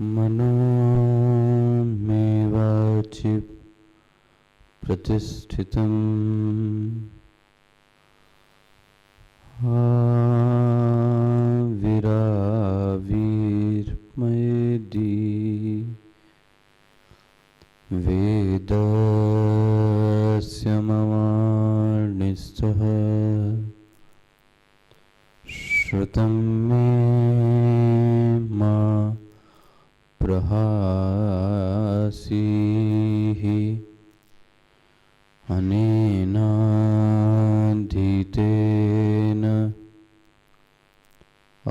मनोमेवाचि प्रतिष्ठितम् आविराविर्मयेदि वेदस्य ममार्निस्तः श्रुतं मे मा प्रहासीः अनेनाधीतेन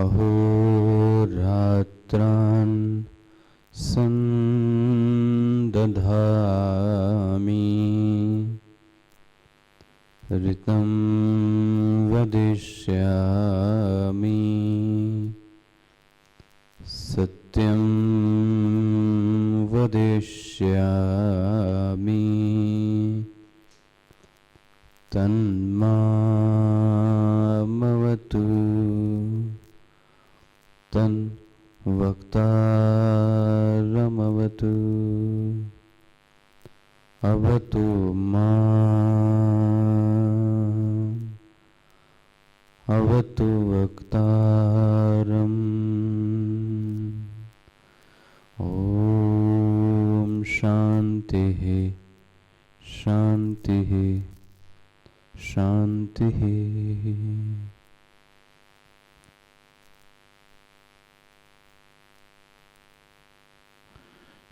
अहोरात्रान् सन्दधामि ऋतं वदिष्यामि सत्यं वदिष्यामि तन्मामवतु तन्वक्तारमवतु अवतु माम् अवतु वक्तारम्। ओम शांतिः शांतिः शांतिः।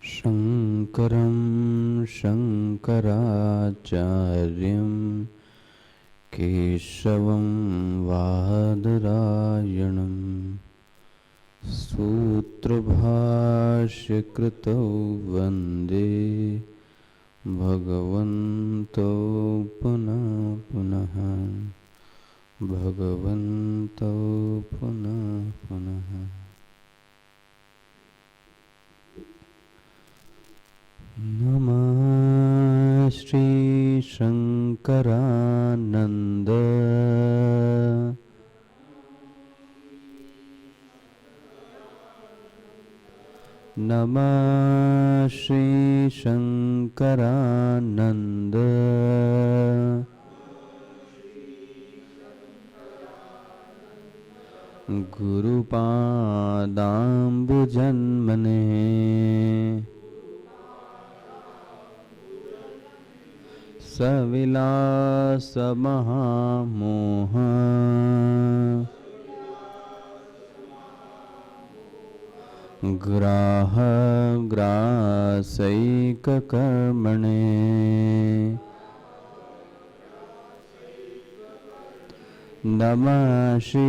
शंकरं शंकराचार्यं केशवं वादरायणं सूत्रभाष्यकृतौ वन्दे भगवन्तौ पुनः पुनः भगवन्तौ पुनः पुनः। नमः श्री शंकरानंद नमः श्री शंकरानंद गुरुपादाम्बुजन्मने सविलासमहामोह ग्राहग्रासैककर्मणे नमः श्री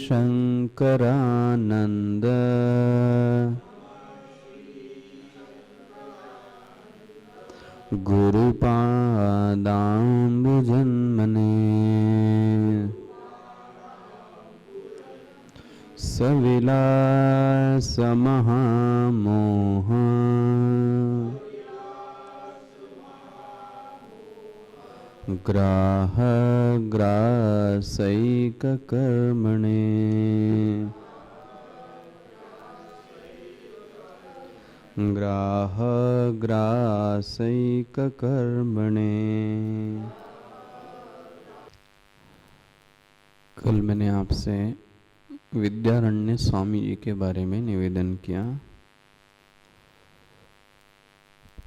शंकरानंद गुरुपादाम्बुजन्मने सविलासमहामोह ग्राहग्रासैककर्मणे ग्राहग्रासैककर्मणे। कल मैंने आपसे विद्यारण्य स्वामी जी के बारे में निवेदन किया।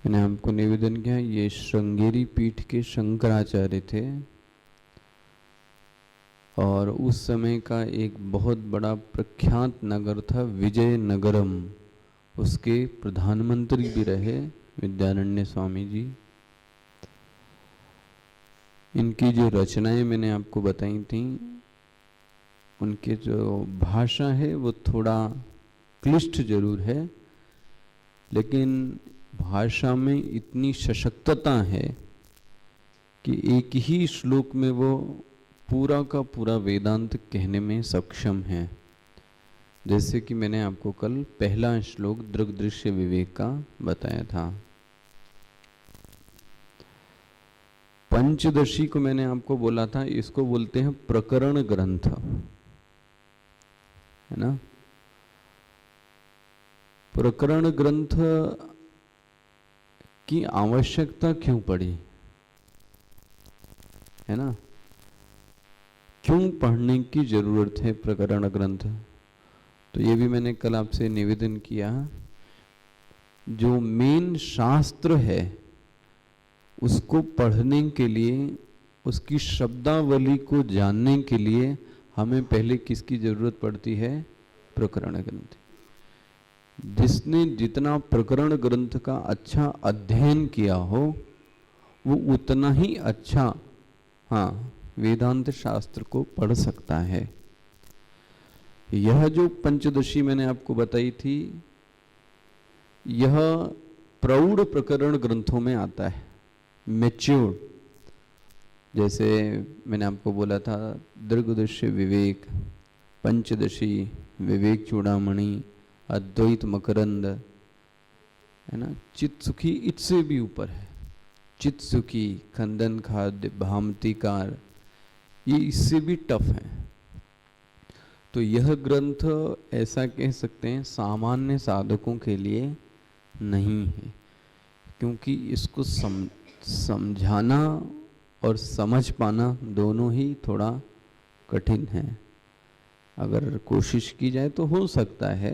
मैंने आपको निवेदन किया, ये श्रृंगेरी पीठ के शंकराचार्य थे और उस समय का एक बहुत बड़ा प्रख्यात नगर था विजयनगरम, उसके प्रधानमंत्री भी रहे विद्यारण्य स्वामी जी। इनकी जो रचनाएं मैंने आपको बताई थी, उनके जो भाषा है वो थोड़ा क्लिष्ट जरूर है, लेकिन भाषा में इतनी सशक्तता है कि एक ही श्लोक में वो पूरा का पूरा वेदांत कहने में सक्षम है। जैसे कि मैंने आपको कल पहला श्लोक दृग दृश्य विवेक का बताया था। पंचदशी को मैंने आपको बोला था, इसको बोलते हैं प्रकरण ग्रंथ, है ना। प्रकरण ग्रंथ की आवश्यकता क्यों पड़ी, है ना? क्यों पढ़ने की जरूरत है प्रकरण ग्रंथ? तो ये भी मैंने कल आपसे निवेदन किया, जो मेन शास्त्र है उसको पढ़ने के लिए, उसकी शब्दावली को जानने के लिए हमें पहले किसकी जरूरत पड़ती है? प्रकरण ग्रंथ। जिसने जितना प्रकरण ग्रंथ का अच्छा अध्ययन किया हो वो उतना ही अच्छा, हाँ, वेदांत शास्त्र को पढ़ सकता है। यह जो पंचदशी मैंने आपको बताई थी, यह प्रौढ़ प्रकरण ग्रंथों में आता है, मैच्योर। जैसे मैंने आपको बोला था, दीर्घदृश्य विवेक, पंचदशी विवेक चूड़ामणि, अद्वैत मकरंद, है ना, चित्त सुखी इससे भी ऊपर है, चित्त सुखी, खंडन खाद्य, भामतीकार, ये इससे भी टफ है। तो यह ग्रंथ ऐसा कह सकते हैं सामान्य साधकों के लिए नहीं है, क्योंकि इसको समझाना और समझ पाना दोनों ही थोड़ा कठिन है। अगर कोशिश की जाए तो हो सकता है,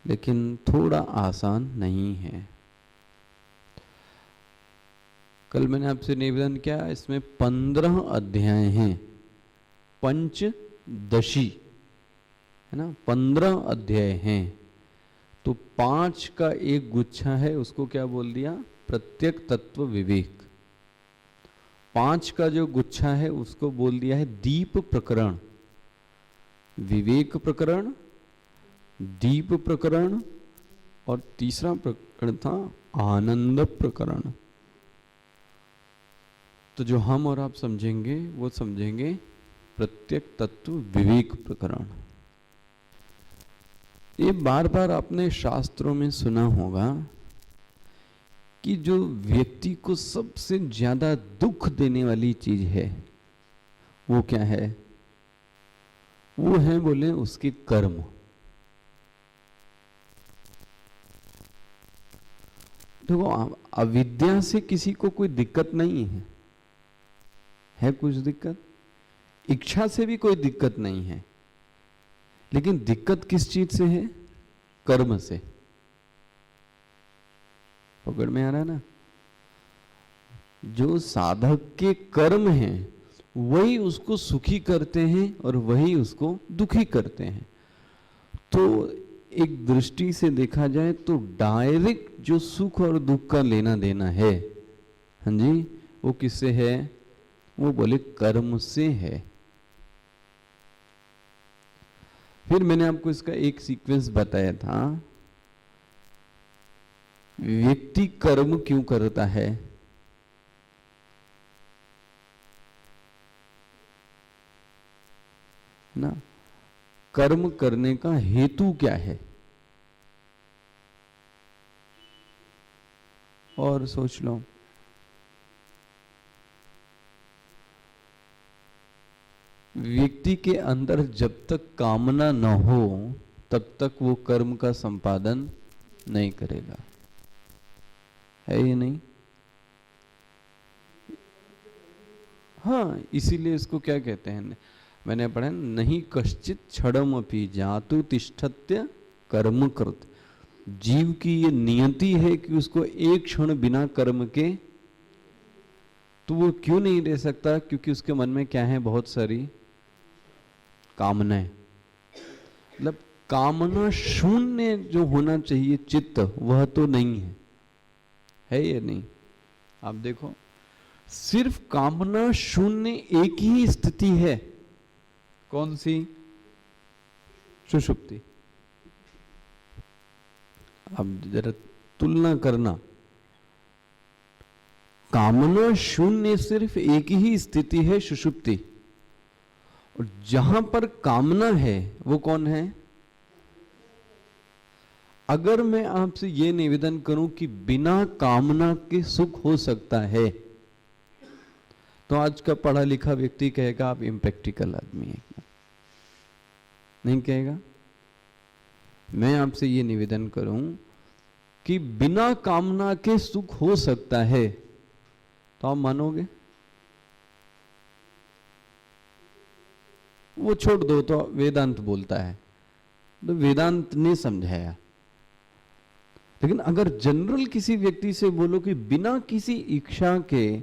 लेकिन थोड़ा आसान नहीं है। कल मैंने आपसे निवेदन किया, इसमें 15 अध्याय हैं, पंचदशी, है ना, 15 अध्याय हैं। तो 5 का एक गुच्छा है, उसको क्या बोल दिया? प्रत्यक तत्व विवेक। 5 का जो गुच्छा है उसको बोल दिया है दीप प्रकरण, विवेक प्रकरण, दीप प्रकरण, और तीसरा प्रकरण था आनंद प्रकरण। तो जो हम और आप समझेंगे वो समझेंगे प्रत्यक तत्व विवेक प्रकरण। ये बार बार आपने शास्त्रों में सुना होगा कि जो व्यक्ति को सबसे ज्यादा दुख देने वाली चीज है वो क्या है? वो है, बोले, उसके कर्म। देखो, अविद्या से किसी को कोई दिक्कत नहीं है कुछ दिक्कत? इच्छा से भी कोई दिक्कत नहीं है, लेकिन दिक्कत किस चीज से है? कर्म से। पकड़ में आ रहा है ना? जो साधक के कर्म हैं वही उसको सुखी करते हैं और वही उसको दुखी करते हैं। तो एक दृष्टि से देखा जाए तो डायरेक्ट जो सुख और दुख का लेना देना है, हाँ जी, वो किससे है? वो बोले कर्म से है। फिर मैंने आपको इसका एक सीक्वेंस बताया था, व्यक्ति कर्म क्यों करता है ना? कर्म करने का हेतु क्या है? और सोच लो। व्यक्ति के अंदर जब तक कामना न हो तब तक वो कर्म का संपादन नहीं करेगा, है ये नहीं? हाँ, इसीलिए इसको क्या कहते हैं, मैंने पढ़ा, नहीं कश्चित क्षणम अपि जातु तिष्ठत्य कर्म कृत। जीव की ये नियति है कि उसको एक क्षण बिना कर्म के तो वो क्यों नहीं रह सकता? क्योंकि उसके मन में क्या है? बहुत सारी कामनाएं। मतलब कामना शून्य जो होना चाहिए चित्त, वह तो नहीं है या नहीं? आप देखो, सिर्फ कामना शून्य एक ही स्थिति है। कौन सी? सुषुप्ति। अब जरा तुलना करना, कामना शून्य सिर्फ एक ही स्थिति है, सुषुप्ति। और जहां पर कामना है वो कौन है? अगर मैं आपसे ये निवेदन करूं कि बिना कामना के सुख हो सकता है, तो आज का पढ़ा लिखा व्यक्ति कहेगा आप इम्प्रैक्टिकल आदमी है। नहीं कहेगा? मैं आपसे ये निवेदन करूं कि बिना कामना के सुख हो सकता है, तो आप मानोगे? वो छोड़ दो, तो वेदांत बोलता है, तो वेदांत ने समझाया। लेकिन अगर जनरल किसी व्यक्ति से बोलो कि बिना किसी इच्छा के,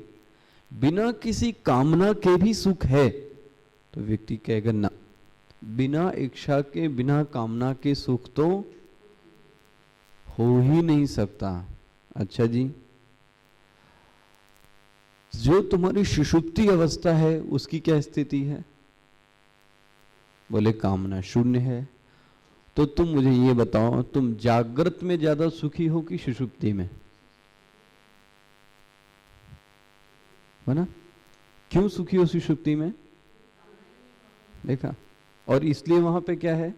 बिना किसी कामना के भी सुख है, तो व्यक्ति कहेगा ना, बिना इच्छा के, बिना कामना के सुख तो हो ही नहीं सकता। अच्छा जी, जो तुम्हारी सुषुप्ति अवस्था है उसकी क्या स्थिति है? बोले कामना शून्य है। तो तुम मुझे ये बताओ, तुम जागृत में ज्यादा सुखी हो कि सुषुप्ति में? है ना? क्यों सुखी हो सुषुप्ति में? देखा? और इसलिए वहां पे क्या है?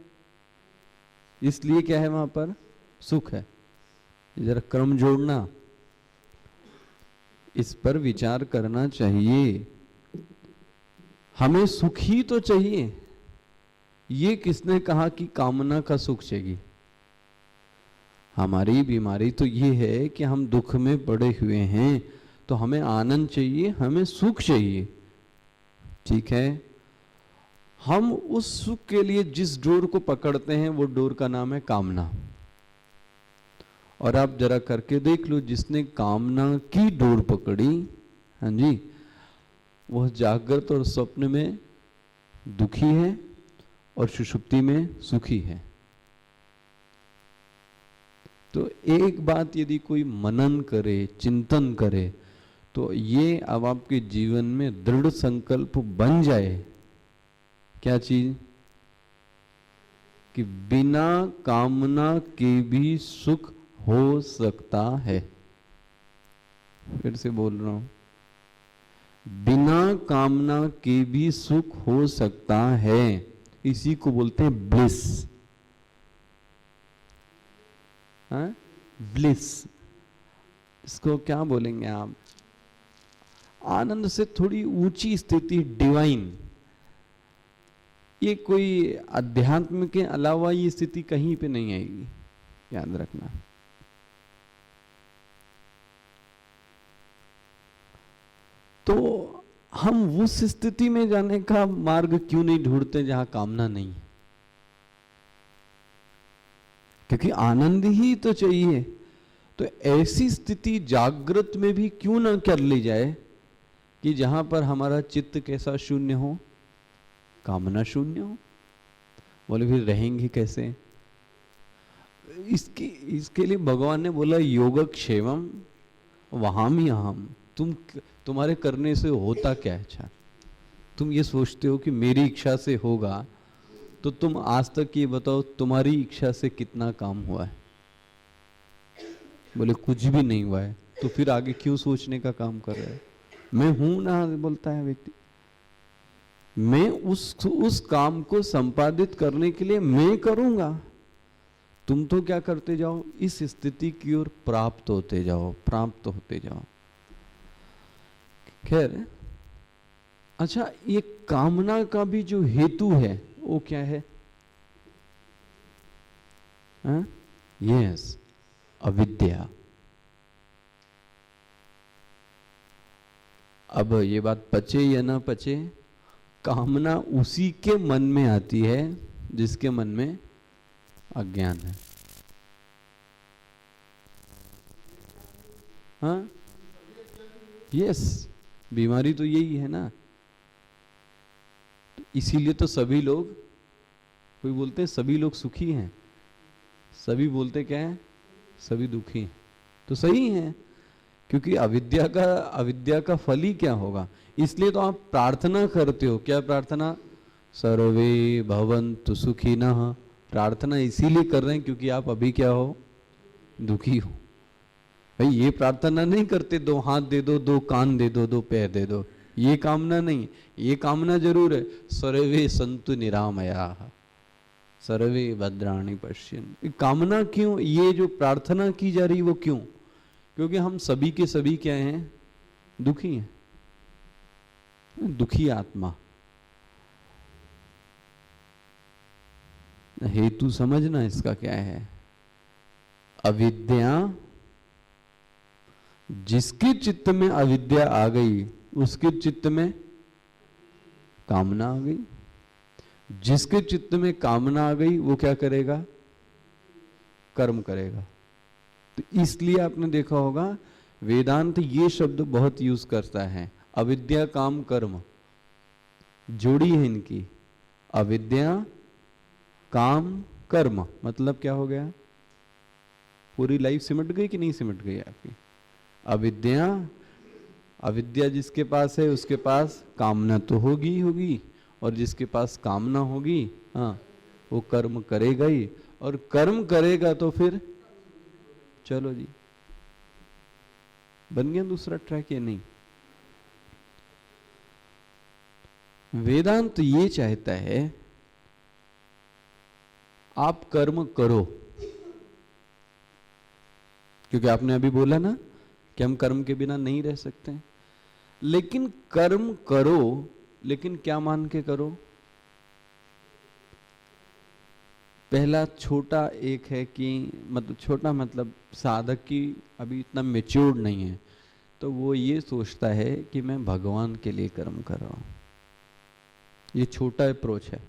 इसलिए क्या है वहां पर? सुख है। जरा क्रम जोड़ना, इस पर विचार करना चाहिए। हमें सुख ही तो चाहिए। ये किसने कहा कि कामना का सुख चाहिए? हमारी बीमारी तो ये है कि हम दुख में पड़े हुए हैं, तो हमें आनंद चाहिए, हमें सुख चाहिए। ठीक है, हम उस सुख के लिए जिस डोर को पकड़ते हैं वो डोर का नाम है कामना। और आप जरा करके देख लो, जिसने कामना की डोर पकड़ी, हाँ जी, वह जागृत और स्वप्न में दुखी है और सुषुप्ति में सुखी है। तो एक बात यदि कोई मनन करे, चिंतन करे, तो ये अब आपके जीवन में दृढ़ संकल्प बन जाए। क्या चीज? कि बिना कामना के भी सुख हो सकता है। फिर से बोल रहा हूं, बिना कामना के भी सुख हो सकता है। इसी को बोलते हैं ब्लिस। ब्लिस, इसको क्या बोलेंगे आप? आनंद से थोड़ी ऊंची स्थिति, डिवाइन। ये कोई अध्यात्म के अलावा ये स्थिति कहीं पे नहीं आएगी, याद रखना। तो हम उस स्थिति में जाने का मार्ग क्यों नहीं ढूंढते जहां कामना नहीं है? क्योंकि आनंद ही तो चाहिए। तो ऐसी स्थिति जागृत में भी क्यों ना कर ली जाए कि जहां पर हमारा चित्त कैसा शून्य हो? कामना शून्य हो। बोले फिर रहेंगे कैसे? इसके लिए भगवान ने बोला योगक्षेमम वहामी अहम। तुम्हारे करने से होता क्या है? अच्छा, तुम ये सोचते हो कि मेरी इच्छा से होगा, तो तुम आज तक ये बताओ तुम्हारी इच्छा से कितना काम हुआ है? बोले कुछ भी नहीं हुआ है। तो फिर आगे क्यों सोचने का काम कर रहे हैं? मैं हूं ना, बोलता है व्यक्ति। मैं उस काम को संपादित करने के लिए मैं करूंगा। तुम तो क्या करते जाओ? इस स्थिति की ओर प्राप्त होते जाओ, प्राप्त होते जाओ। खैर, अच्छा, ये कामना का भी जो हेतु है वो क्या है? यस, अविद्या। अब ये बात पचे या ना पचे, कामना उसी के मन में आती है जिसके मन में अज्ञान है। हाँ, यस, बीमारी तो यही है ना। तो इसीलिए तो सभी लोग, कोई बोलते हैं सभी लोग सुखी हैं, सभी बोलते क्या है? सभी दुखी हैं। तो सही है, क्योंकि अविद्या का फल ही क्या होगा? इसलिए तो आप प्रार्थना करते हो। क्या प्रार्थना? सर्वे भवन्तु सुखिनः। प्रार्थना इसीलिए कर रहे हैं क्योंकि आप अभी क्या हो? दुखी हो। भाई ये प्रार्थना नहीं करते दो हाथ दे दो, दो कान दे दो, दो पैर दे दो, ये कामना नहीं। ये कामना जरूर है, सर्वे सन्तु निरामयाः सर्वे भद्राणि पश्यन्तु। कामना क्यों? ये जो प्रार्थना की जा रही वो क्यों? क्योंकि हम सभी के सभी क्या हैं? दुखी हैं, दुखी आत्मा। हेतु समझना इसका क्या है। अविद्या, जिसके चित्त में अविद्या आ गई उसके चित्त में कामना आ गई। जिसके चित्त में कामना आ गई वो क्या करेगा? कर्म करेगा। तो इसलिए आपने देखा होगा वेदांत ये शब्द बहुत यूज करता है, अविद्या काम कर्म, जोड़ी है इनकी, अविद्या काम कर्म। मतलब क्या हो गया? पूरी लाइफ सिमट गई कि नहीं सिमट गई आपकी? अविद्या, अविद्या जिसके पास है उसके पास कामना तो होगी ही होगी, और जिसके पास कामना होगी हाँ वो कर्म करेगा ही, और कर्म करेगा तो फिर चलो जी बन गया दूसरा ट्रैक या नहीं। वेदांत ये चाहता है आप कर्म करो, क्योंकि आपने अभी बोला ना कि हम कर्म के बिना नहीं रह सकते, लेकिन कर्म करो, लेकिन क्या मान के करो? पहला छोटा एक है कि मतलब छोटा मतलब साधक की अभी इतना मेच्योर्ड नहीं है, तो वो ये सोचता है कि मैं भगवान के लिए कर्म कर रहा हूं। ये छोटा अप्रोच है,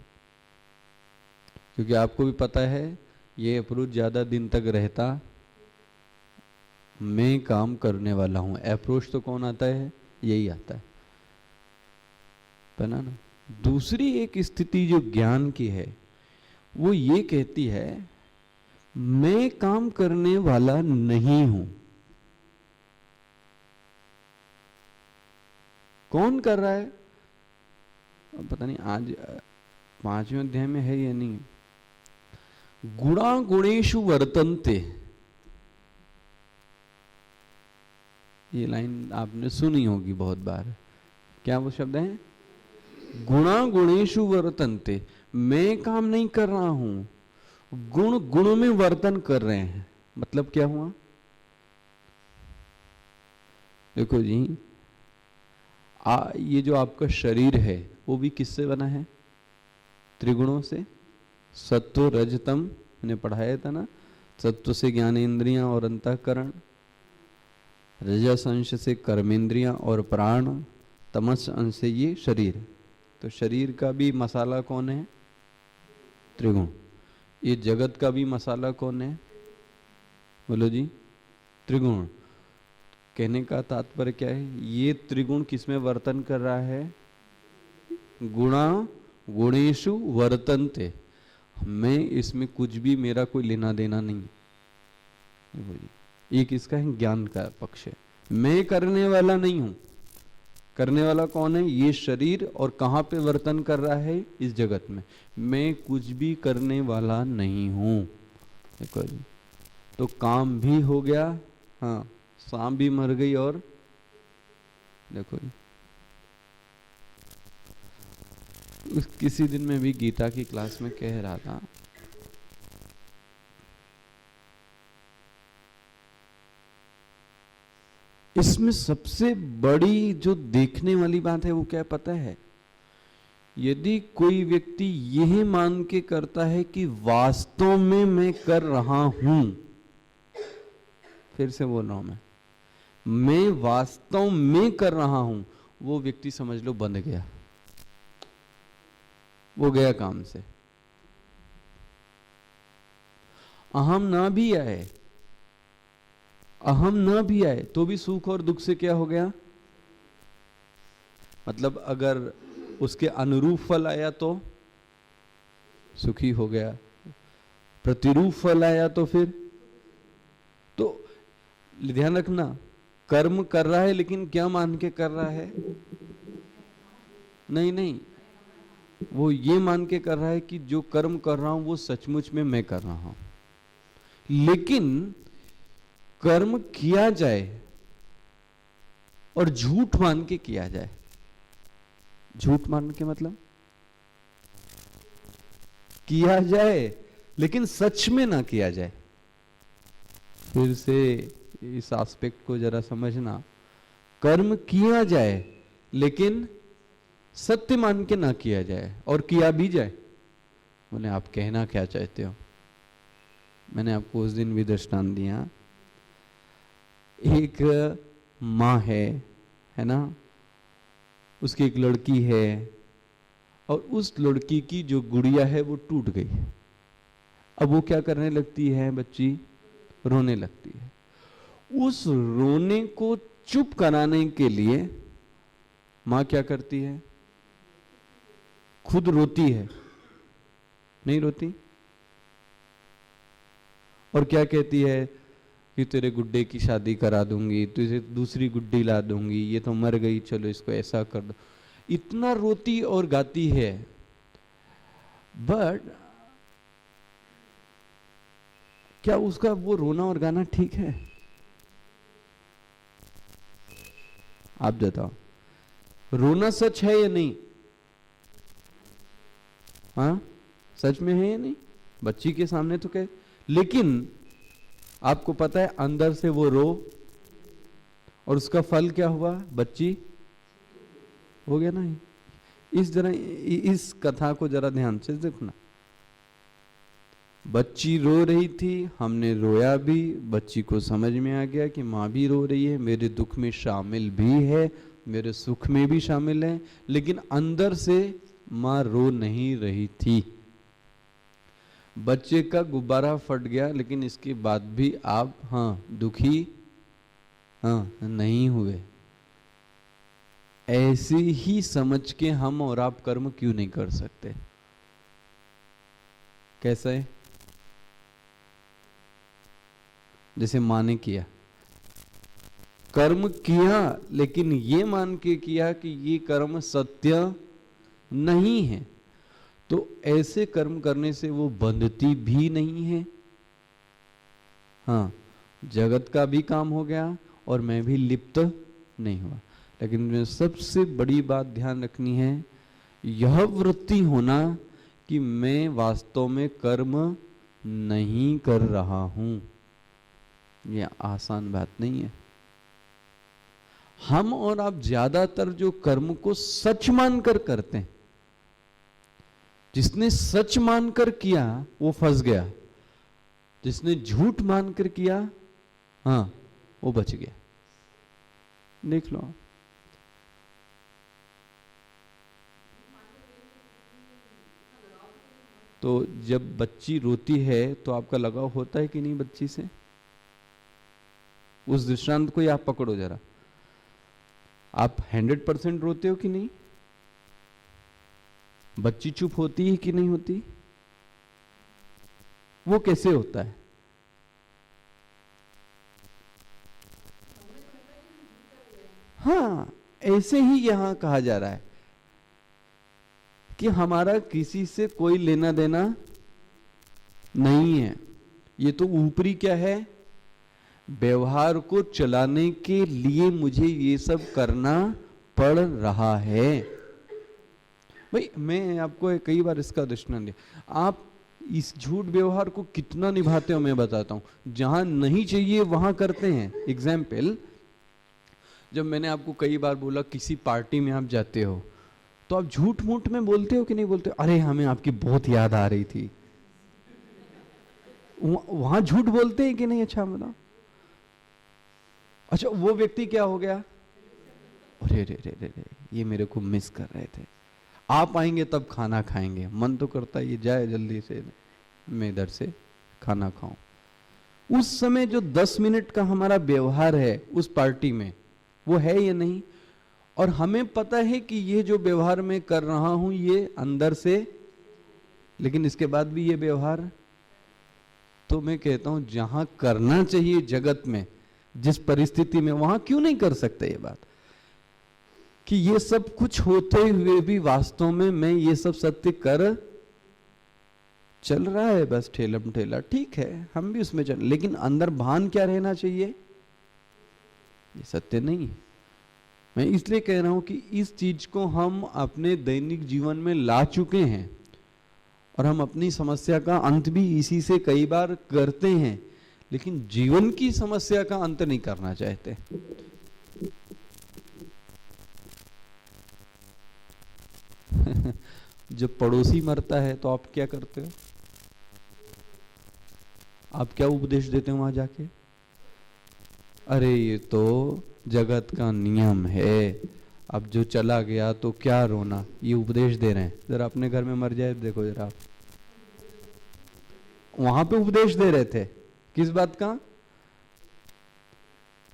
क्योंकि आपको भी पता है ये अप्रोच ज्यादा दिन तक रहता, मैं काम करने वाला हूं। अप्रोच तो कौन आता है? यही आता है, पता ना। दूसरी एक स्थिति जो ज्ञान की है वो ये कहती है मैं काम करने वाला नहीं हूं। कौन कर रहा है? पता नहीं आज 5वें अध्याय में है या नहीं। गुणा गुणेषु वर्तन्ते, ये लाइन आपने सुनी होगी बहुत बार। क्या वो शब्द है? गुणा गुणेषु वर्तन्ते, मैं काम नहीं कर रहा हूं, गुण गुण में वर्तन कर रहे हैं। मतलब क्या हुआ? देखो जी ये जो आपका शरीर है वो भी किससे बना है? त्रिगुणों से। सत्व रज तम मैंने पढ़ाया था ना। सत्व से ज्ञानेंद्रियां और अंतःकरण, रजस अंश से कर्मेंद्रियां और प्राण, तमस अंश से ये शरीर। तो शरीर का भी मसाला कौन है? त्रिगुण। ये जगत का भी मसाला कौन है? बोलो जी, त्रिगुण। कहने का तात्पर्य क्या है? ये त्रिगुण किसमें वर्तन कर रहा है? गुणा गुणेषु वर्तन्ते, मैं इसमें कुछ भी मेरा कोई लेना देना नहीं। ये किसका है? ज्ञान का पक्ष है। मैं करने वाला नहीं हूं। करने वाला कौन है? ये शरीर। और कहां पे वर्तन कर रहा है? इस जगत में। मैं कुछ भी करने वाला नहीं हूं। देखो जी, तो काम भी हो गया, हाँ, सांप भी मर गई, और देखो जी किसी दिन मैं भी गीता की क्लास में कह रहा था, इसमें सबसे बड़ी जो देखने वाली बात है वो क्या पता है? यदि कोई व्यक्ति यह मान के करता है कि वास्तव में मैं कर रहा हूं, फिर से बोल रहा हूं मैं वास्तव में कर रहा हूं, वो व्यक्ति समझ लो बंध गया, वो गया काम से। अहम ना भी आए, अहम ना भी आए तो भी सुख और दुख से क्या हो गया? मतलब अगर उसके अनुरूप फल आया तो सुखी हो गया, प्रतिरूप फल आया तो फिर, तो ध्यान रखना, कर्म कर रहा है लेकिन क्या मान के कर रहा है? नहीं नहीं, वो ये मान के कर रहा है कि जो कर्म कर रहा हूं वो सचमुच में मैं कर रहा हूं। लेकिन कर्म किया जाए और झूठ मान के किया जाए। झूठ मान के मतलब किया जाए लेकिन सच में ना किया जाए। फिर से इस एस्पेक्ट को जरा समझना, कर्म किया जाए लेकिन सत्य मान के ना किया जाए, और किया भी जाए। बोले आप कहना क्या चाहते हो? मैंने आपको उस दिन भी दृष्टांत दिया, एक माँ है ना, उसकी एक लड़की है और उस लड़की की जो गुड़िया है वो टूट गई। अब वो क्या करने लगती है? बच्ची रोने लगती है। उस रोने को चुप कराने के लिए माँ क्या करती है? खुद रोती है, नहीं रोती? और क्या कहती है कि तेरे गुड्डे की शादी करा दूंगी, तुझे दूसरी गुड्डी ला दूंगी, ये तो मर गई, चलो इसको ऐसा कर दो। इतना रोती और गाती है। बट क्या उसका वो रोना और गाना ठीक है? आप बताओ, रोना सच है या नहीं? हाँ, सच में है या नहीं? बच्ची के सामने तो कहे, लेकिन आपको पता है अंदर से वो रो, और उसका फल क्या हुआ? बच्ची हो गया ना। इस तरह इस कथा को जरा ध्यान से देखना। बच्ची रो रही थी, हमने रोया भी, बच्ची को समझ में आ गया कि माँ भी रो रही है, मेरे दुख में शामिल भी है, मेरे सुख में भी शामिल है, लेकिन अंदर से माँ रो नहीं रही थी। बच्चे का गुब्बारा फट गया, लेकिन इसके बाद भी आप दुखी नहीं हुए। ऐसे ही समझ के हम और आप कर्म क्यों नहीं कर सकते? कैसा है? जैसे मां ने किया, कर्म किया, लेकिन ये मान के किया कि ये कर्म सत्य नहीं है, तो ऐसे कर्म करने से वो बंधती भी नहीं है। हाँ, जगत का भी काम हो गया और मैं भी लिप्त नहीं हुआ। लेकिन सबसे बड़ी बात ध्यान रखनी है, यह वृत्ति होना कि मैं वास्तव में कर्म नहीं कर रहा हूं। यह आसान बात नहीं है। हम और आप ज्यादातर जो कर्म को सच मानकर करते हैं, जिसने सच मानकर किया वो फंस गया, जिसने झूठ मानकर किया वो बच गया। देख लो। तो जब बच्ची रोती है तो आपका लगाव होता है कि नहीं बच्ची से? उस दृष्टांत को ही आप पकड़ो जरा। आप 100% रोते हो कि नहीं? बच्ची चुप होती है कि नहीं होती? वो कैसे होता है? हाँ, ऐसे ही यहां कहा जा रहा है कि हमारा किसी से कोई लेना देना नहीं है। ये तो ऊपरी क्या है? व्यवहार को चलाने के लिए मुझे ये सब करना पड़ रहा है। भाई मैं आपको कई बार इसका दृष्टांत दिया, आप इस झूठ व्यवहार को कितना निभाते हो मैं बताता हूं। जहां नहीं चाहिए वहां करते हैं। एग्जाम्पल, जब मैंने आपको कई बार बोला किसी पार्टी में आप जाते हो तो आप झूठ मूठ में बोलते हो कि नहीं बोलते हो? अरे हमें आपकी बहुत याद आ रही थी। वहां झूठ बोलते हैं कि नहीं? अच्छा बताओ। अच्छा, वो व्यक्ति क्या हो गया? अरे रे रे रे रे, ये मेरे को मिस कर रहे थे, आप आएंगे तब खाना खाएंगे। मन तो करता है ये जाए जल्दी से, मैं इधर से खाना खाऊं। उस समय जो 10 मिनट का हमारा व्यवहार है उस पार्टी में, वो है या नहीं? और हमें पता है कि ये जो व्यवहार मैं कर रहा हूं ये अंदर से, लेकिन इसके बाद भी ये व्यवहार। तो मैं कहता हूं जहां करना चाहिए जगत में, जिस परिस्थिति में, वहां क्यों नहीं कर सकते? ये बात कि ये सब कुछ होते हुए भी वास्तव में मैं ये सब सत्य कर चल रहा है, बस ठेलम ठेला, ठीक है हम भी उसमें चल, लेकिन अंदर भान क्या रहना चाहिए? ये सत्य नहीं है। मैं इसलिए कह रहा हूं कि इस चीज को हम अपने दैनिक जीवन में ला चुके हैं और हम अपनी समस्या का अंत भी इसी से कई बार करते हैं, लेकिन जीवन की समस्या का अंत नहीं करना चाहते। जब पड़ोसी मरता है तो आप क्या करते हो? आप क्या उपदेश देते हो वहां जाके? अरे ये तो जगत का नियम है, अब जो चला गया तो क्या रोना, ये उपदेश दे रहे हैं। जरा अपने घर में मर जाए देखो जरा, वहां पे उपदेश दे रहे थे किस बात का?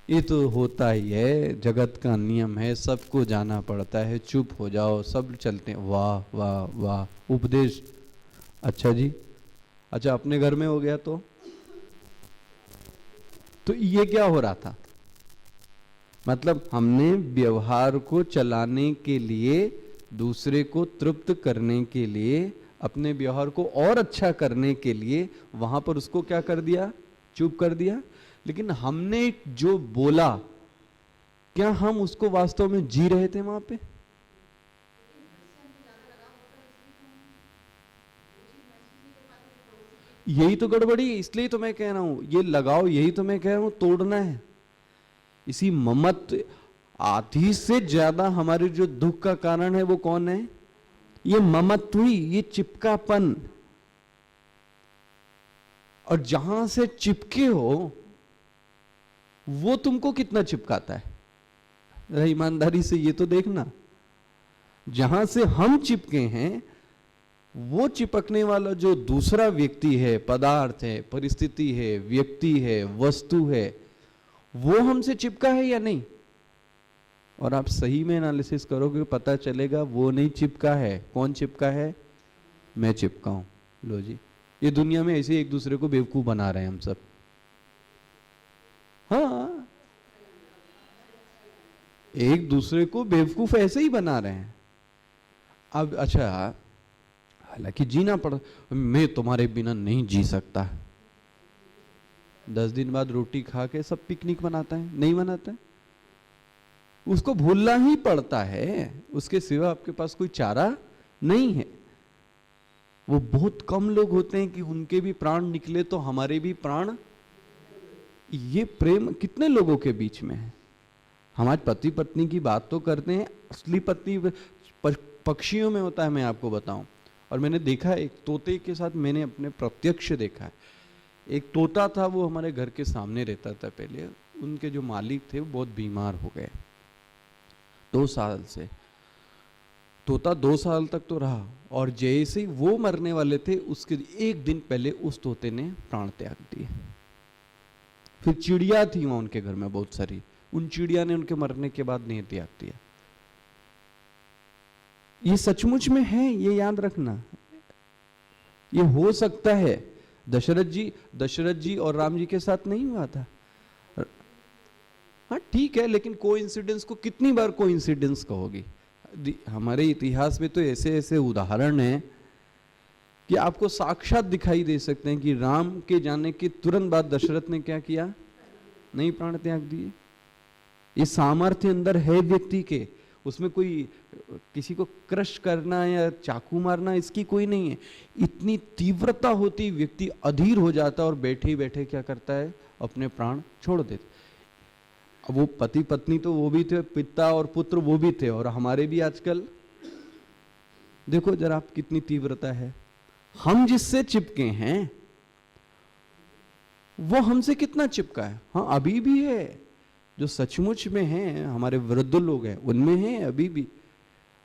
ये तो होता ही है, जगत का नियम है, सबको जाना पड़ता है, चुप हो जाओ, सब चलते हैं। वाह वाह वाह, उपदेश। अच्छा जी, अच्छा अपने घर में हो गया तो ये क्या हो रहा था? मतलब हमने व्यवहार को चलाने के लिए, दूसरे को तृप्त करने के लिए, अपने व्यवहार को और अच्छा करने के लिए वहां पर उसको क्या कर दिया? चुप कर दिया। लेकिन हमने जो बोला, क्या हम उसको वास्तव में जी रहे थे वहां पे? यही तो गड़बड़ी, इसलिए तो मैं कह रहा हूं ये लगाओ, यही तो मैं कह रहा हूं तोड़ना है। इसी ममत्व, आधी से ज्यादा हमारे जो दुख का कारण है वो कौन है? ये ममत्व ही, ये चिपकापन। और जहां से चिपके हो वो तुमको कितना चिपकाता है? जरा ईमानदारी से ये तो देखना, जहां से हम चिपके हैं वो चिपकने वाला जो दूसरा व्यक्ति है, पदार्थ है, परिस्थिति है, व्यक्ति है, वस्तु है, वो हमसे चिपका है या नहीं? और आप सही में एनालिसिस करोगे पता चलेगा वो नहीं चिपका है। कौन चिपका है? मैं चिपका हूं। लो जी, ये दुनिया में ऐसे एक दूसरे को बेवकूफ बना रहे हैं हम सब। हाँ, एक दूसरे को बेवकूफ ऐसे ही बना रहे हैं। अब अच्छा, हालांकि जीना पड़, मैं तुम्हारे बिना नहीं जी सकता। 10 दिन बाद रोटी खा के सब पिकनिक मनाता है, नहीं मनाता है? उसको भूलना ही पड़ता है, उसके सिवा आपके पास कोई चारा नहीं है। वो बहुत कम लोग होते हैं कि उनके भी प्राण निकले तो हमारे भी प्राण। ये प्रेम कितने लोगों के बीच में है? हमारे पति पत्नी की बात तो करते हैं, असली पत्नी पक्षियों में होता है। मैं आपको बताऊं, और मैंने देखा एक तोते के साथ, मैंने अपने प्रत्यक्ष देखा है। एक तोता था, वो हमारे घर के सामने रहता था पहले। उनके जो मालिक थे वो बहुत बीमार हो गए 2 साल से। तोता 2 साल तक तो रहा, और जैसे ही वो मरने वाले थे उसके 1 दिन पहले उस तोते ने प्राण त्याग दिए। फिर चिड़िया थी वहां उनके घर में बहुत सारी, उन चिड़िया ने उनके मरने के बाद नहीं त्याग दिया। ये सचमुच में है, ये याद रखना। ये हो सकता है दशरथ जी और राम जी के साथ नहीं हुआ था। हाँ ठीक है, लेकिन कोइंसिडेंस को कितनी बार कोइंसिडेंस कहोगी? हमारे इतिहास में तो ऐसे ऐसे उदाहरण हैं कि आपको साक्षात दिखाई दे सकते हैं कि राम के जाने के तुरंत बाद दशरथ ने क्या किया? नहीं प्राण त्याग दिए। ये सामर्थ्य अंदर है व्यक्ति के, उसमें कोई किसी को क्रश करना या चाकू मारना इसकी कोई नहीं है। इतनी तीव्रता होती, व्यक्ति अधीर हो जाता और बैठे बैठे क्या करता है? अपने प्राण छोड़ देते। अब वो पति पत्नी तो वो भी थे, पिता और पुत्र वो भी थे, और हमारे भी आजकल देखो जरा आप कितनी तीव्रता है। हम जिससे चिपके हैं वो हमसे कितना चिपका है? हाँ अभी भी है, जो सचमुच में हैं, हमारे वृद्ध लोग हैं उनमें है अभी भी।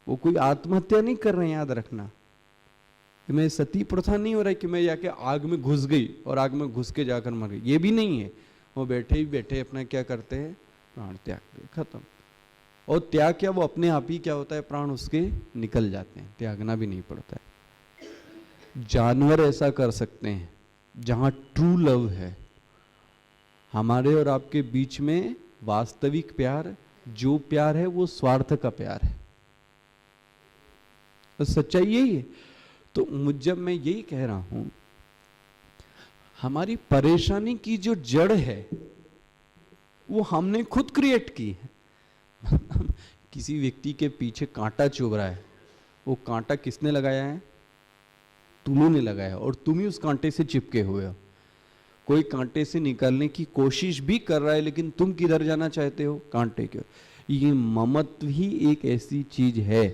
वो कोई आत्महत्या नहीं कर रहे हैं, याद रखना। मैं सती प्रथा नहीं हो रहा है कि मैं जाके आग में घुस गई और आग में घुस के जाकर मर गई, ये भी नहीं है। वो बैठे ही बैठे अपना क्या करते हैं? प्राण त्याग दे, खत्म। और त्याग क्या, वो अपने आप ही क्या होता है? प्राण उसके निकल जाते हैं, त्यागना भी नहीं पड़ता है। जानवर ऐसा कर सकते हैं जहां ट्रू लव है। हमारे और आपके बीच में वास्तविक प्यार, जो प्यार है वो स्वार्थ का प्यार है, तो सच्चाई यही है। तो जब मैं यही कह रहा हूं, हमारी परेशानी की जो जड़ है वो हमने खुद क्रिएट की है। किसी व्यक्ति के पीछे कांटा चुभ रहा है, वो कांटा किसने लगाया है? तुम्ही ने लगाया, और तुम ही उस कांटे से चिपके हुए हो। कोई कांटे से निकलने की कोशिश भी कर रहा है, लेकिन तुम किधर जाना चाहते हो? कांटे के। ये ममत्व ही एक ऐसी चीज है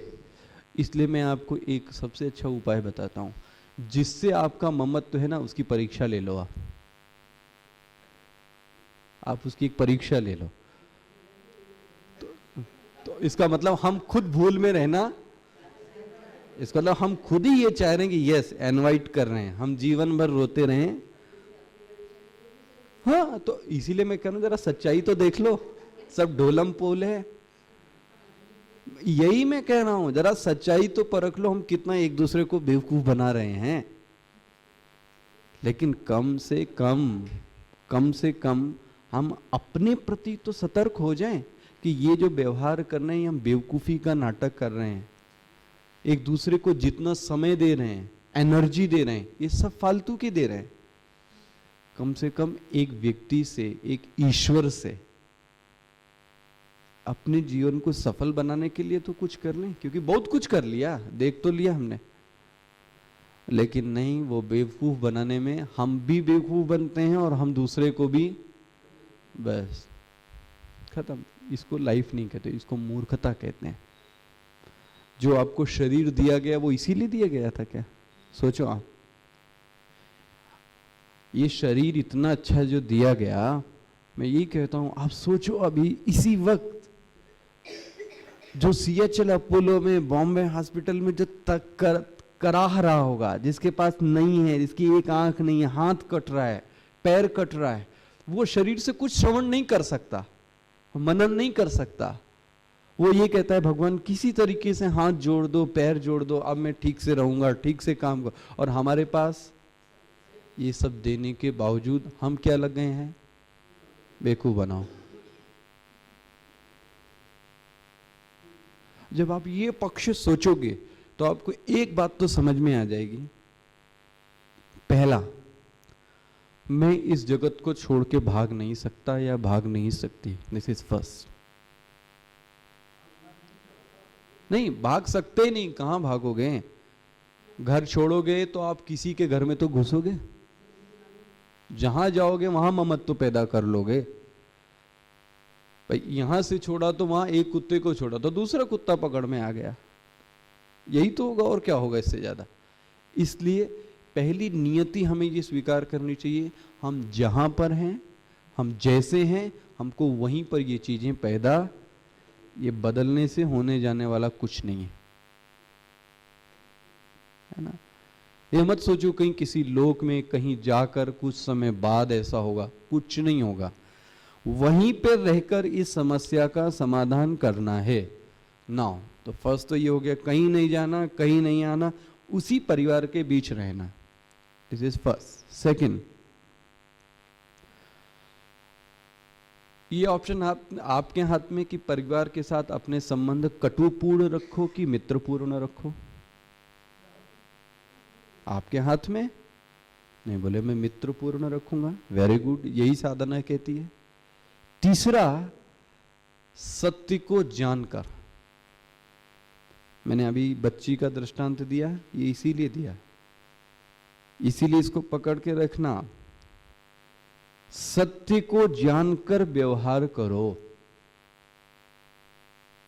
इसलिए मैं आपको एक सबसे अच्छा उपाय बताता हूं, जिससे आपका ममत्व है ना, उसकी परीक्षा ले लो। आप उसकी एक परीक्षा ले लो। तो इसका मतलब हम खुद भूल में रहना, इसका मतलब हम खुद ही ये चाह रहे हैं कि यस इनवाइट कर रहे हैं, हम जीवन भर रोते रहें। हाँ, तो इसीलिए मैं कह रहा हूं जरा सच्चाई तो देख लो, सब ढोलम पोल है। यही मैं कह रहा हूं, जरा सच्चाई तो परख लो, हम कितना एक दूसरे को बेवकूफ बना रहे हैं। लेकिन कम से कम हम अपने प्रति तो सतर्क हो जाएं कि ये जो व्यवहार कर रहे हैं हम बेवकूफी का नाटक कर रहे हैं, एक दूसरे को जितना समय दे रहे हैं, एनर्जी दे रहे हैं, ये सब फालतू की दे रहे हैं। कम से कम एक व्यक्ति से, एक ईश्वर से अपने जीवन को सफल बनाने के लिए तो कुछ कर लें, क्योंकि बहुत कुछ कर लिया, देख तो लिया हमने। लेकिन नहीं, वो बेवकूफ बनाने में हम भी बेवकूफ बनते हैं और हम दूसरे को भी, बस खत्म। इसको लाइफ नहीं कहते, इसको मूर्खता कहते हैं। जो आपको शरीर दिया गया वो इसीलिए दिया गया था क्या? सोचो आप, ये शरीर इतना अच्छा जो दिया गया, मैं यही कहता हूं आप सोचो अभी इसी वक्त जो सीएचएल अपोलो में, बॉम्बे हॉस्पिटल में जो तक कराह रहा होगा, जिसके पास नहीं है, जिसकी एक आंख नहीं है, हाथ कट रहा है, पैर कट रहा है, वो शरीर से कुछ श्रवण नहीं कर सकता, मनन नहीं कर सकता। वो ये कहता है भगवान किसी तरीके से हाथ जोड़ दो, पैर जोड़ दो, अब मैं ठीक से रहूंगा, ठीक से काम कर। और हमारे पास ये सब देने के बावजूद हम क्या लग गए हैं? बेवकूफ बनाओ। जब आप ये पक्ष सोचोगे तो आपको एक बात तो समझ में आ जाएगी। पहला, मैं इस जगत को छोड़ के भाग नहीं सकता या भाग नहीं सकती। This is first. नहीं भाग सकते, नहीं, कहां भागोगे? घर छोड़ोगे तो आप किसी के घर में तो घुसोगे, जहां जाओगे वहां ममत्व पैदा कर लोगे। भाई यहां से छोड़ा तो वहां एक कुत्ते को छोड़ा तो दूसरा कुत्ता पकड़ में आ गया, यही तो होगा, और क्या होगा इससे ज्यादा। इसलिए पहली नियति हमें ये स्वीकार करनी चाहिए, हम जहां पर हैं, हम जैसे हैं, हमको वहीं पर ये चीजें पैदा, ये बदलने से होने जाने वाला कुछ नहीं है ना। ये मत सोचो कहीं किसी लोक में कहीं जाकर कुछ समय बाद ऐसा होगा, कुछ नहीं होगा। वहीं पर रहकर इस समस्या का समाधान करना है ना। तो फर्स्ट तो ये हो गया, कहीं नहीं जाना, कहीं नहीं आना, उसी परिवार के बीच रहना। This is first. सेकंड, ये ऑप्शन आपके हाथ में कि परिवार के साथ अपने संबंध कटुपूर्ण रखो कि मित्रपूर्ण रखो। आपके हाथ में। नहीं बोले मैं मित्रपूर्ण रखूंगा, वेरी गुड, यही साधना कहती है। तीसरा, सत्य को जानकर। मैंने अभी बच्ची का दृष्टांत दिया, ये इसीलिए दिया, इसीलिए इसको पकड़ के रखना। सत्य को जानकर व्यवहार करो।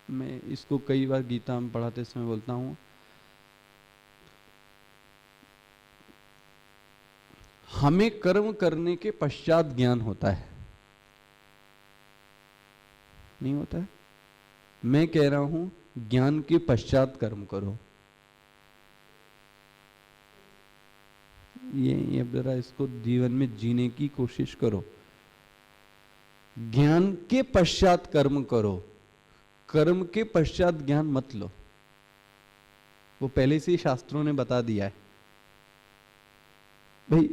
मैं इसको कई बार गीता में पढ़ाते समय बोलता हूं, हमें कर्म करने के पश्चात ज्ञान होता है, नहीं होता है। मैं कह रहा हूं ज्ञान के पश्चात कर्म करो। ये जरा इसको जीवन में जीने की कोशिश करो। ज्ञान के पश्चात कर्म करो, कर्म के पश्चात ज्ञान मत लो। वो पहले से ही शास्त्रों ने बता दिया है। भाई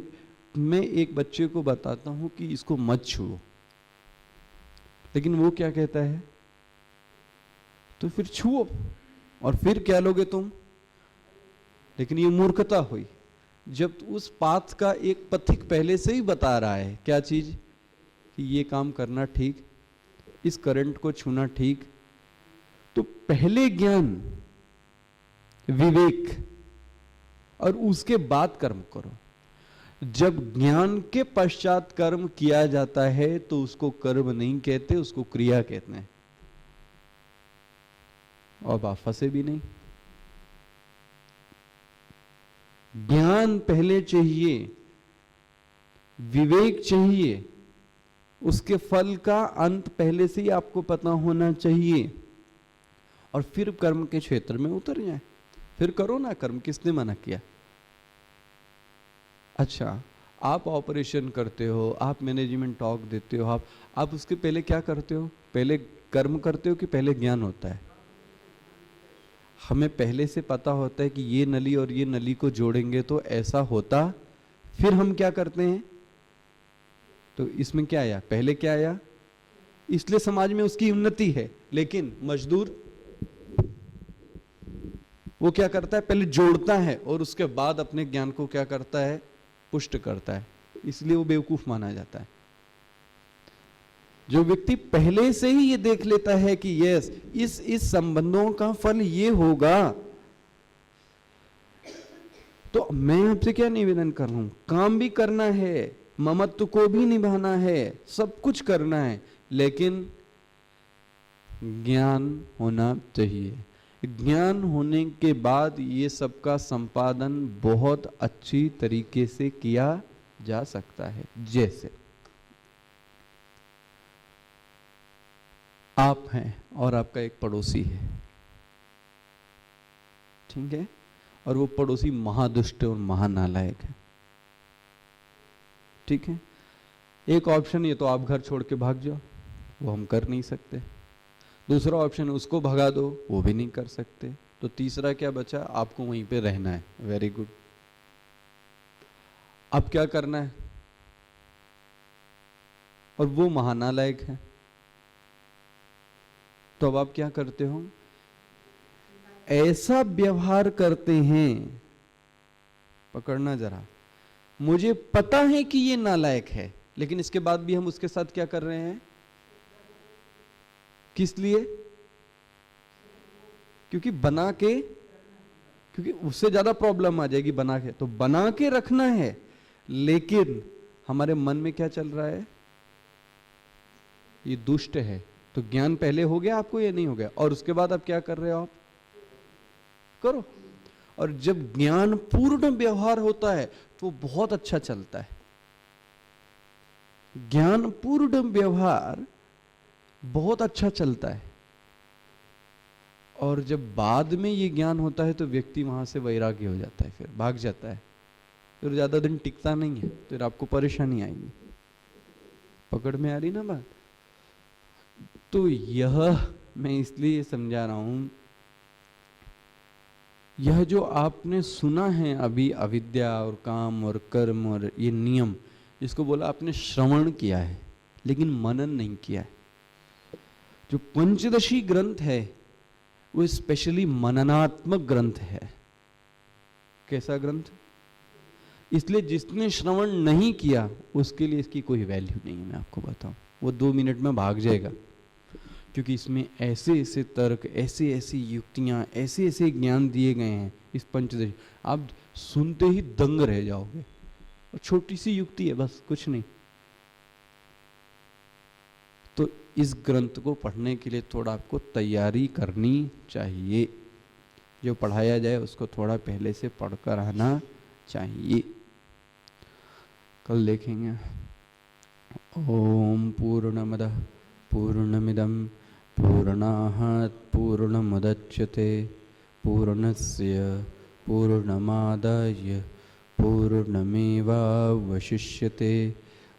मैं एक बच्चे को बताता हूं कि इसको मत छुओ, लेकिन वो क्या कहता है, तो फिर छुओ, और फिर क्या लोगे तुम? लेकिन ये मूर्खता हुई जब उस पाथ का एक पथिक पहले से ही बता रहा है। क्या चीज? कि ये काम करना ठीक, इस करंट को छूना ठीक। तो पहले ज्ञान, विवेक, और उसके बाद कर्म करो। जब ज्ञान के पश्चात कर्म किया जाता है तो उसको कर्म नहीं कहते, उसको क्रिया कहते हैं। और आप फंसे भी नहीं। ज्ञान पहले चाहिए, विवेक चाहिए, उसके फल का अंत पहले से ही आपको पता होना चाहिए, और फिर कर्म के क्षेत्र में उतर जाए। फिर करो ना कर्म, किसने मना किया? अच्छा, आप ऑपरेशन करते हो, आप मैनेजमेंट टॉक देते हो, आप उसके पहले क्या करते हो? पहले कर्म करते हो कि पहले ज्ञान होता है? हमें पहले से पता होता है कि ये नली और ये नली को जोड़ेंगे तो ऐसा होता, फिर हम क्या करते हैं? तो इसमें क्या आया? पहले क्या आया? इसलिए समाज में उसकी उन्नति है। लेकिन मजदूर वो क्या करता है? पहले जोड़ता है और उसके बाद अपने ज्ञान को क्या करता है? पुष्ट करता है। इसलिए वो बेवकूफ माना जाता है। जो व्यक्ति पहले से ही ये देख लेता है कि यस, इस संबंधों का फल ये होगा, तो मैं आपसे क्या निवेदन कर रहा हूं? काम भी करना है, ममत्व को भी निभाना है, सब कुछ करना है, लेकिन ज्ञान होना चाहिए। ज्ञान होने के बाद ये सब का संपादन बहुत अच्छी तरीके से किया जा सकता है। जैसे आप हैं और आपका एक पड़ोसी है, ठीक है, और वो पड़ोसी महादुष्ट और महानालायक है, ठीक है। एक ऑप्शन ये तो आप घर छोड़ के भाग जाओ, वो हम कर नहीं सकते। दूसरा ऑप्शन उसको भगा दो, वो भी नहीं कर सकते। तो तीसरा क्या बचा? आपको वहीं पे रहना है। Very good. अब क्या करना है? और वो महानालायक है, तो अब आप क्या करते हो? ऐसा व्यवहार करते हैं, पकड़ना जरा, मुझे पता है कि ये नालायक है, लेकिन इसके बाद भी हम उसके साथ क्या कर रहे हैं? किस लिए? क्योंकि बना के, क्योंकि उससे ज्यादा प्रॉब्लम आ जाएगी बना के, तो बना के रखना है। लेकिन हमारे मन में क्या चल रहा है? ये दुष्ट है। तो ज्ञान पहले हो गया आपको या नहीं हो गया? और उसके बाद आप क्या कर रहे हो? आप करो। और जब ज्ञान पूर्ण व्यवहार होता है तो बहुत अच्छा चलता है। ज्ञान पूर्ण व्यवहार बहुत अच्छा चलता है। और जब बाद में ये ज्ञान होता है तो व्यक्ति वहां से वैराग्य हो जाता है, फिर भाग जाता है, फिर ज्यादा दिन टिकता नहीं है, फिर आपको परेशानी आएगी। पकड़ में आ रही ना बात? तो यह मैं इसलिए समझा रहा हूं, यह जो आपने सुना है अभी, अविद्या और काम और कर्म और ये नियम, इसको बोला आपने श्रवण किया है लेकिन मनन नहीं किया है। जो पंचदशी ग्रंथ है वो स्पेशली मननात्मक ग्रंथ है। कैसा ग्रंथ? इसलिए जिसने श्रवण नहीं किया उसके लिए इसकी कोई वैल्यू नहीं है। मैं आपको बताऊं, वो 2 मिनट में भाग जाएगा, क्योंकि इसमें ऐसे ऐसे तर्क, ऐसी ऐसी युक्तियां, ऐसे ऐसे ज्ञान दिए गए हैं इस पंचदशी, आप सुनते ही दंग रह जाओगे। और छोटी सी युक्ति है बस, कुछ नहीं। तो इस ग्रंथ को पढ़ने के लिए थोड़ा आपको तैयारी करनी चाहिए। जो पढ़ाया जाए उसको थोड़ा पहले से पढ़कर आना चाहिए। कल देखेंगे। ओम पूर्णमदः पूर्णमिदं पूर्णात् पूर्णमुदच्यते पूर्णस्य पूर्णमादाय पूर्णमेवावशिष्यते।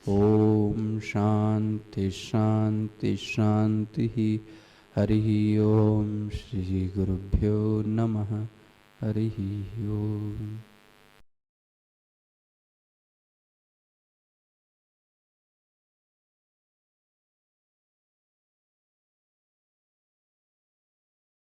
ओम शांति शांति शांति। हरि ओम श्री गुरुभ्यो नमः। हरि ओम।